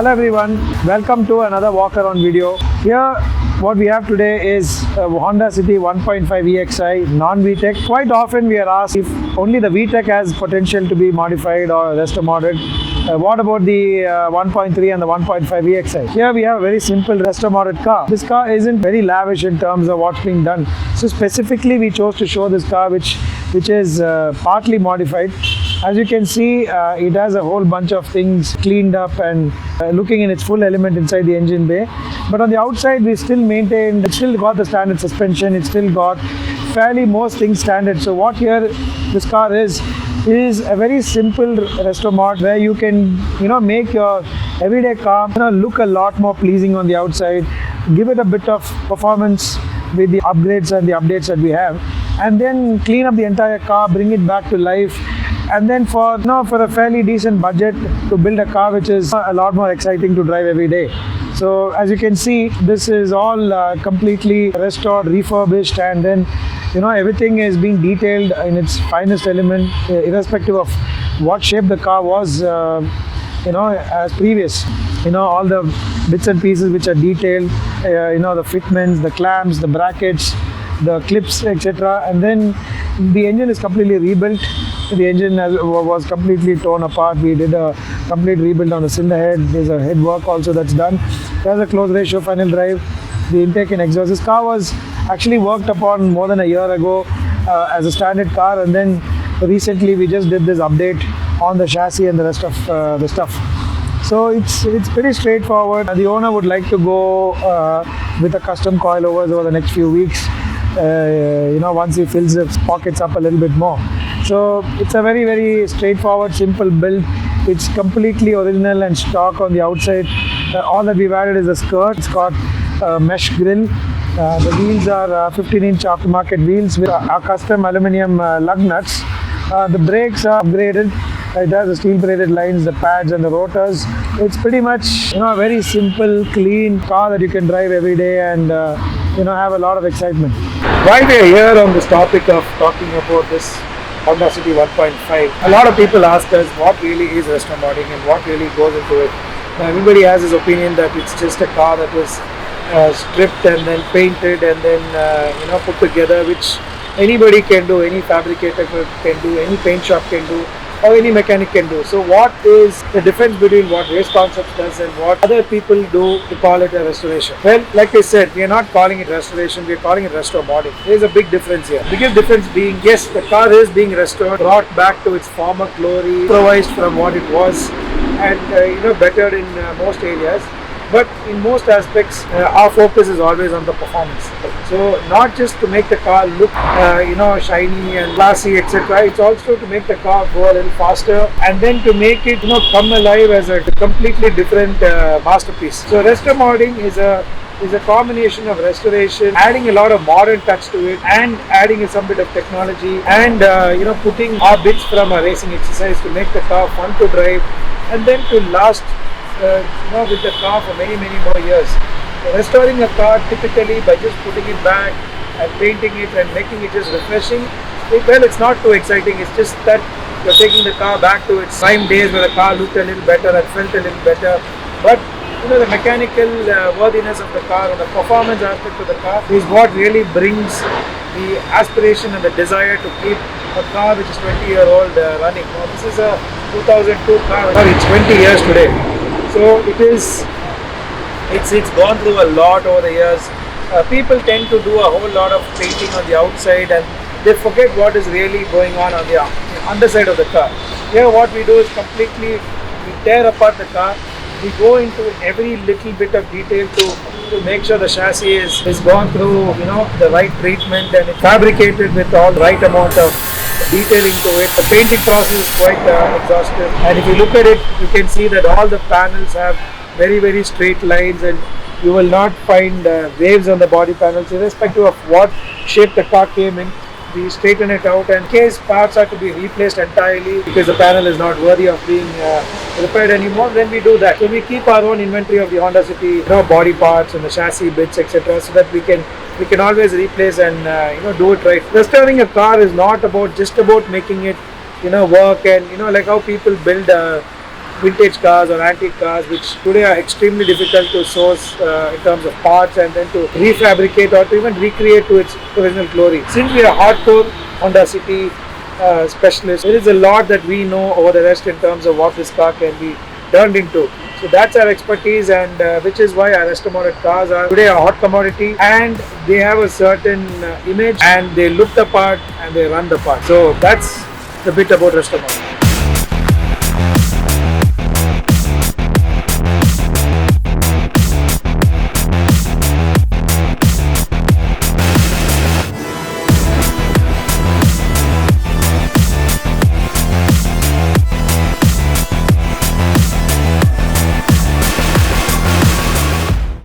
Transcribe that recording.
Hello everyone, welcome to another walk around video. Here what we have today is a Honda City 1.5 EXI non-VTEC. Quite often we are asked if only the VTEC has potential to be modified or restomoded. What about the 1.3 and the 1.5 EXI? Here we have a very simple restomoded car. This car isn't very lavish in terms of what's being done. So specifically we chose to show this car which is partly modified. As you can see, it has a whole bunch of things cleaned up and looking in its full element inside the engine bay. But on the outside, we still maintained, it still got the standard suspension, it still got fairly most things standard. So what here this car is a very simple resto mod where you can, make your everyday car, look a lot more pleasing on the outside, give it a bit of performance with the upgrades and the updates that we have, and then clean up the entire car, bring it back to life. And then for a fairly decent budget to build a car which is a lot more exciting to drive every day. So as you can see, this is all completely restored, refurbished, and then everything is being detailed in its finest element, irrespective of what shape the car was, as previous. All the bits and pieces which are detailed, the fitments, the clamps, the brackets, the clips, etc. And then the engine is completely rebuilt. The engine was completely torn apart. We did a complete rebuild on the cylinder head. There's a head work also that's done. There's a closed ratio final drive, the intake and exhaust. This car was actually worked upon more than a year ago as a standard car, and then recently we just did this update on the chassis and the rest of the stuff. So it's pretty straightforward. The owner would like to go with a custom coilovers over the next few weeks. Once he fills his pockets up a little bit more. So it's a very, very straightforward, simple build. It's completely original and stock on the outside. All that we've added is a skirt. It's got a mesh grille. The wheels are 15-inch aftermarket wheels with our custom aluminum lug nuts. The brakes are upgraded. It has the steel braided lines, the pads and the rotors. It's pretty much a very simple, clean car that you can drive every day and have a lot of excitement. While we are here on this topic of talking about this Honda City 1.5, a lot of people ask us what really is restomoding and what really goes into it. Now, everybody has his opinion that it's just a car that was stripped and then painted and then put together, which anybody can do, any fabricator can do, any paint shop can do, or any mechanic can do. So what is the difference between what Race Concepts does and what other people do to call it a restoration? Well, like I said, we are not calling it restoration, we are calling it restomoding. There is a big difference here. The biggest difference being, yes, the car is being restored, brought back to its former glory, improvised from what it was, and bettered in most areas. But in most aspects, our focus is always on the performance. So not just to make the car look, shiny and classy, etc. It's also to make the car go a little faster and then to make it, come alive as a completely different masterpiece. So restomoding is a combination of restoration, adding a lot of modern touch to it, and adding some bit of technology, and putting our bits from a racing exercise to make the car fun to drive, and then to last with the car for many more years. Restoring a car typically by just putting it back and painting it and making it just refreshing, it's not too exciting. It's just that you're taking the car back to its prime days where the car looked a little better and felt a little better. But the mechanical worthiness of the car and the performance aspect of the car is what really brings the aspiration and the desire to keep a car which is 20-year-old running. Now, this is a 2002 car. It's 20 years today. So it's gone through a lot over the years. People tend to do a whole lot of painting on the outside and they forget what is really going on the underside of the car. Here what we do is we tear apart the car. We go into every little bit of detail to make sure the chassis is gone through the right treatment and it's fabricated with all the right amount of detailing to it. The painting process is quite exhaustive, and if you look at it, you can see that all the panels have very straight lines, and you will not find waves on the body panels, irrespective of what shape the car came in. We straighten it out, and in case parts are to be replaced entirely because the panel is not worthy of being repaired anymore, then we do that. So we keep our own inventory of the Honda City body parts and the chassis bits, etc., so that we can always replace and do it right. Restoring a car is not just about making it work, and like how people build vintage cars or antique cars, which today are extremely difficult to source in terms of parts and then to refabricate or to even recreate to its original glory. Since we are hardcore Honda City specialists, there is a lot that we know over the rest in terms of what this car can be turned into. So that's our expertise, and which is why our restomodded cars are today a hot commodity, and they have a certain image and they look the part and they run the part. So that's the bit about restomod.